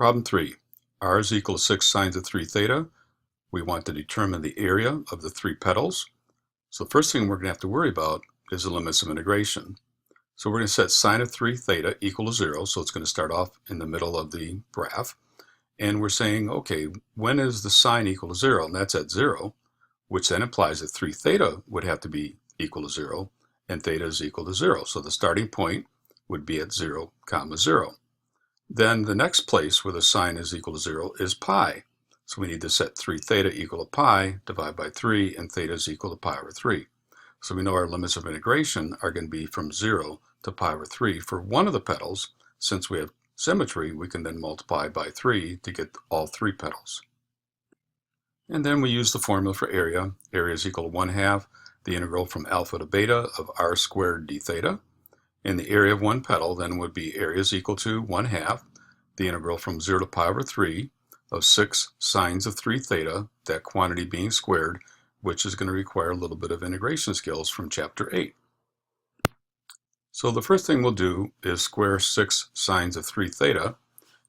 Problem 3. R is equal to 6 sines of 3 theta. We want to determine the area of the 3 petals. So the first thing we're going to have to worry about is the limits of integration. So we're going to set sine of 3 theta equal to 0. So it's going to start off in the middle of the graph. And we're saying, okay, when is the sine equal to 0? And that's at 0, which then implies that 3 theta would have to be equal to 0, and theta is equal to 0. So the starting point would be at 0, 0. Then the next place where the sine is equal to 0 is pi. So we need to set 3 theta equal to pi, divide by 3, and theta is equal to pi over 3. So we know our limits of integration are going to be from 0 to pi over 3 for one of the petals. Since we have symmetry, we can then multiply by 3 to get all 3 petals. And then we use the formula for area. Area is equal to 1/2 the integral from alpha to beta of r squared d theta. And the area of one petal then would be area is equal to 1/2 the integral from 0 to pi over 3 of 6 sines of 3 theta, that quantity being squared, which is going to require a little bit of integration skills from chapter 8. So the first thing we'll do is square 6 sines of 3 theta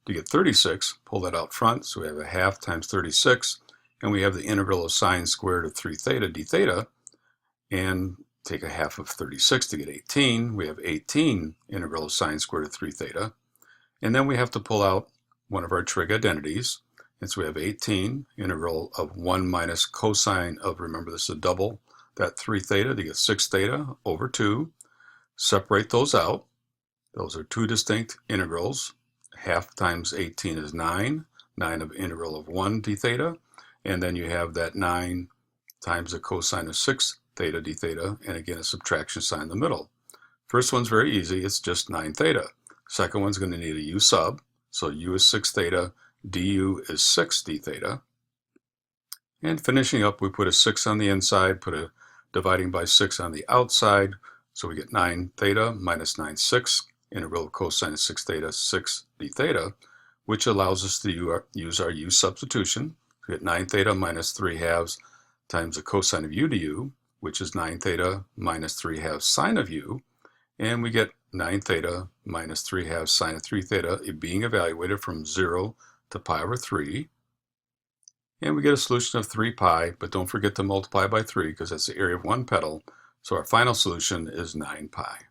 to get 36. Pull that out front, so we have 1/2 times 36, and we have the integral of sine squared of 3 theta d theta, and take 1/2 of 36 to get 18. We have 18 integral of sine squared of 3 theta. And then we have to pull out one of our trig identities. And so we have 18 integral of 1 minus cosine of, remember this is a double, that 3 theta to get 6 theta over 2. Separate those out. Those are two distinct integrals. 1/2 times 18 is 9. 9 of integral of 1 d theta. And then you have that 9 times the cosine of 6 theta d theta, and again a subtraction sign in the middle. First one's very easy, it's just 9 theta. Second one's going to need a u sub, so u is 6 theta, du is 6 d theta. And finishing up, we put a 6 on the inside, put a dividing by 6 on the outside, so we get 9 theta minus 9 6, integral of cosine of 6 theta, 6 d theta, which allows us to use our u substitution. We get 9 theta minus 3/2 times the cosine of u du, which is 9 theta minus 3/2 sine of u, and we get 9 theta minus 3/2 sine of 3 theta being evaluated from 0 to pi over 3. And we get a solution of 3 pi, but don't forget to multiply by 3 because that's the area of one petal. So our final solution is 9 pi.